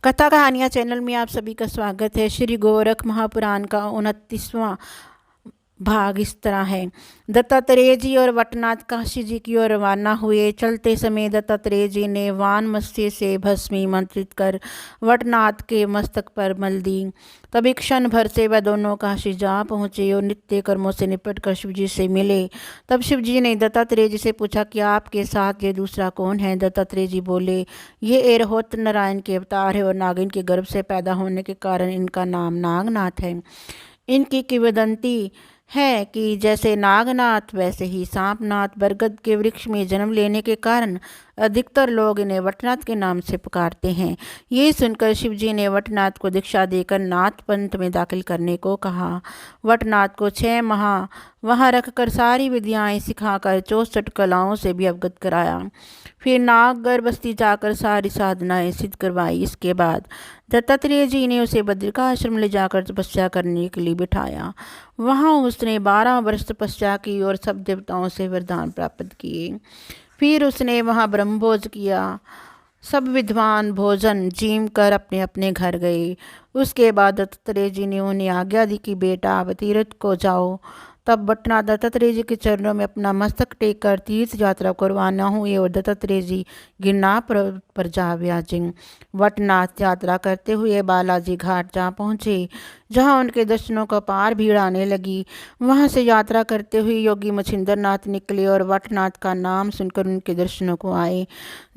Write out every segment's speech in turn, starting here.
कथा कहानियाँ चैनल में आप सभी का स्वागत है। श्री गोरख महापुराण का 29वां भाग इस तरह है। दत्तात्रेय जी और वटनाथ काशी जी की ओर रवाना हुए। चलते समय दत्तात्रेय जी ने वान मत्स्य से भस्मी मंत्रित कर वटनाथ के मस्तक पर मल दी। तभी क्षण भर से वह दोनों काशी जा पहुँचे और नित्य कर्मों से निपट कर शिव जी से मिले। तब शिव जी ने दत्तात्रेय जी से पूछा कि आपके साथ ये दूसरा कौन है। दत्तात्रेय जी बोले, ये एरहोत नारायण के अवतार है और नागिन के गर्भ से पैदा होने के कारण इनका नाम नागनाथ है। इनकी किंवदंती है कि जैसे नागनाथ वैसे ही सांपनाथ बरगद के वृक्ष में जन्म लेने के कारण अधिकतर लोग इन्हें वटनाथ के नाम से पुकारते हैं। ये सुनकर शिवजी ने वटनाथ को दीक्षा देकर नाथ पंथ में दाखिल करने को कहा। वटनाथ को 6 माह वहाँ रखकर सारी विद्याएं सिखाकर 64 कलाओं से भी अवगत कराया। फिर नागगर बस्ती जाकर सारी साधनाएं सिद्ध करवाई। इसके बाद दत्तात्रेय जी ने उसे बद्रिकाश्रम ले जाकर तपस्या करने के लिए बिठाया। वहाँ उसने 12 वर्ष तपस्या की और सब देवताओं से वरदान प्राप्त किए। फिर उसने वहाँ ब्रह्मभोज किया। सब विद्वान भोजन जीम कर अपने अपने घर गए। उसके बाद दत्तात्रेय जी ने उन्हें आज्ञा दी कि बेटा अब तीर्थ को जाओ। तब वटनाथ दत्तात्रेय जी के चरणों में अपना मस्तक टेक कर तीर्थ यात्रा को रवाना हुए और दत्तात्रेय जी गिरनार पर जा विराजे। वटनाथ यात्रा करते हुए बालाजी घाट जा पहुँचे, जहाँ उनके दर्शनों को पार भीड़ आने लगी। वहाँ से यात्रा करते हुए योगी मछिंद्र नाथ निकले और वटनाथ का नाम सुनकर उनके दर्शनों को आए।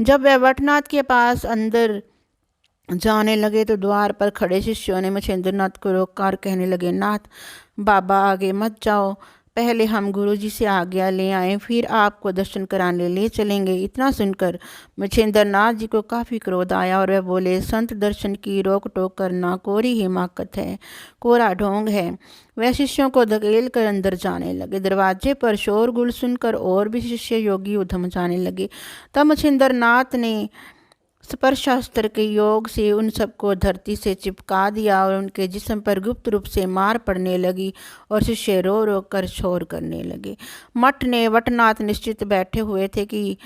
जब वह वटनाथ के पास अंदर जाने लगे तो द्वार पर खड़े शिष्यों ने मछिंद्र नाथ को रोककर कहने लगे, नाथ बाबा आगे मत जाओ, पहले हम गुरु जी से आज्ञा ले आए, फिर आपको दर्शन कराने ले चलेंगे। इतना सुनकर मछिंद्र नाथ जी को काफ़ी क्रोध आया और वह बोले, संत दर्शन की रोक टोक करना कोरी हिमाकत है, कोरा ढोंग है। वह शिष्यों को धकेल कर अंदर जाने लगे। दरवाजे पर शोरगुल सुनकर और भी शिष्य योगी उधम जाने लगे। तब मछिंद्र नाथ ने स्पर्शास्त्र के योग से उन सबको धरती से चिपका दिया और उनके जिस्म पर गुप्त रूप से मार पड़ने लगी और शिष्य रो रो कर शोर करने लगे। मठ ने वटनाथ निश्चित बैठे हुए थे कि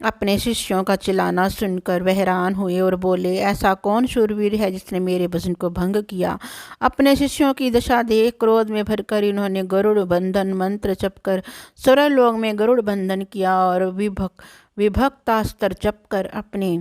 अपने शिष्यों का चिल्लाना सुनकर वह हैरान हुए और बोले, ऐसा कौन शूरवीर है जिसने मेरे भजन को भंग किया। अपने शिष्यों की दशा देख क्रोध में भरकर इन्होंने गरुड़ बंधन मंत्र जपकर स्वर्गलोक में गरुड़ बंधन किया और विभक्तास्त्र जपकर अपने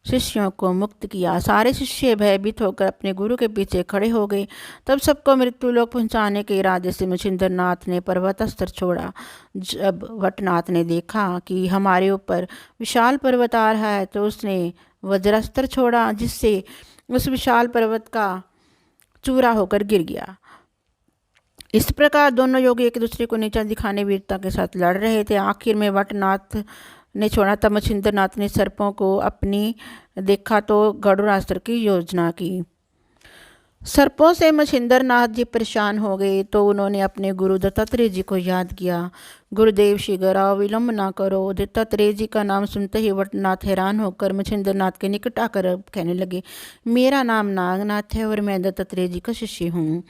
शिष्यों को मुक्त किया। सारे शिष्य भयभीत होकर अपने गुरु के पीछे खड़े हो गए। तब सबको मृत्यु लोक पहुंचाने के इरादे से मछिंद्र नाथ ने पर्वतास्त्र छोड़ा। जब वटनाथ ने देखा कि हमारे ऊपर विशाल पर्वत आ रहा है तो उसने वज्रास्त्र छोड़ा, जिससे उस विशाल पर्वत का चूरा होकर गिर गया। इस प्रकार दोनों योगी एक दूसरे को नीचा दिखाने वीरता के साथ लड़ रहे थे। आखिर में वटनाथ ने छोड़ा तब मछिंद्र नाथ ने सर्पों को अपनी देखा तो गरुड़ास्त्र की योजना की। सर्पों से मछिंद्र नाथ जी परेशान हो गए तो उन्होंने अपने गुरु दत्तात्रेय जी को याद किया। गुरुदेव शीघ्र आओ, विलम्ब ना करो। दत्तात्रेय जी का नाम सुनते ही वटनाथ हैरान होकर मछिंद्र नाथ के निकट आकर कहने लगे, मेरा नाम नागनाथ है और मैं दत्तात्रेय जी का शिष्य हूँ।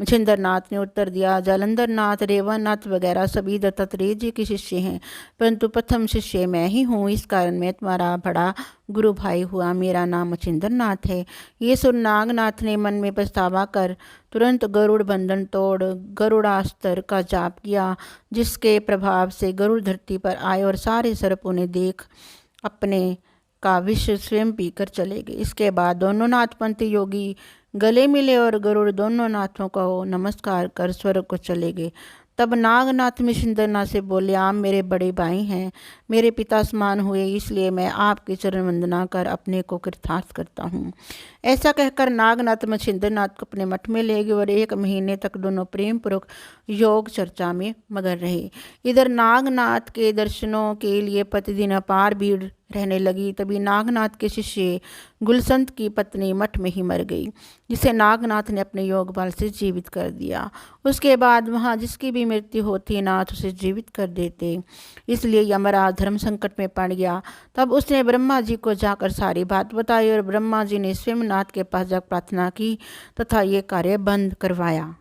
मछिंद्र नाथ ने उत्तर दिया, जालंधर नाथ, रेवानाथ वगैरह सभी दत्तात्रेय जी के शिष्य हैं, परंतु प्रथम शिष्य मैं ही हूँ। इस कारण मैं तुम्हारा बड़ा गुरु भाई हुआ। मेरा नाम मछिंद्र नाथ है। ये सुन नागनाथ ने मन में पछतावा कर तुरंत गरुड़ बंधन तोड़ गरुड़ास्त्र का जाप किया, जिसके प्रभाव से गरुड़ धरती पर आए और सारे सर्पों ने देख अपने का विष स्वयं पीकर चले गए। इसके बाद दोनों नाथपंथी योगी गले मिले और गरुड़ दोनों नाथों को नमस्कार कर स्वर्ग को चले गए। तब नागनाथ मछिंद्र नाथ से बोले, आप मेरे बड़े भाई हैं, मेरे पिता समान हुए, इसलिए मैं आपकी चरण वंदना कर अपने को कृतार्थ करता हूँ। ऐसा कहकर नागनाथ मछिंद्र नाथ को अपने मठ में ले गए और 1 महीने तक दोनों प्रेम पूर्वक योग चर्चा में मगन रहे। इधर नागनाथ के दर्शनों के लिए प्रतिदिन अपार भीड़ रहने लगी। तभी नागनाथ के शिष्य गुलसंत की पत्नी मठ में ही मर गई, जिसे नागनाथ ने अपने योग बल से जीवित कर दिया। उसके बाद वहाँ जिसकी भी मृत्यु होती नाथ उसे जीवित कर देते। इसलिए यमराज धर्म संकट में पड़ गया। तब उसने ब्रह्मा जी को जाकर सारी बात बताई और ब्रह्मा जी ने स्वयं नाथ के पास जाकर प्रार्थना की तथा ये कार्य बंद करवाया।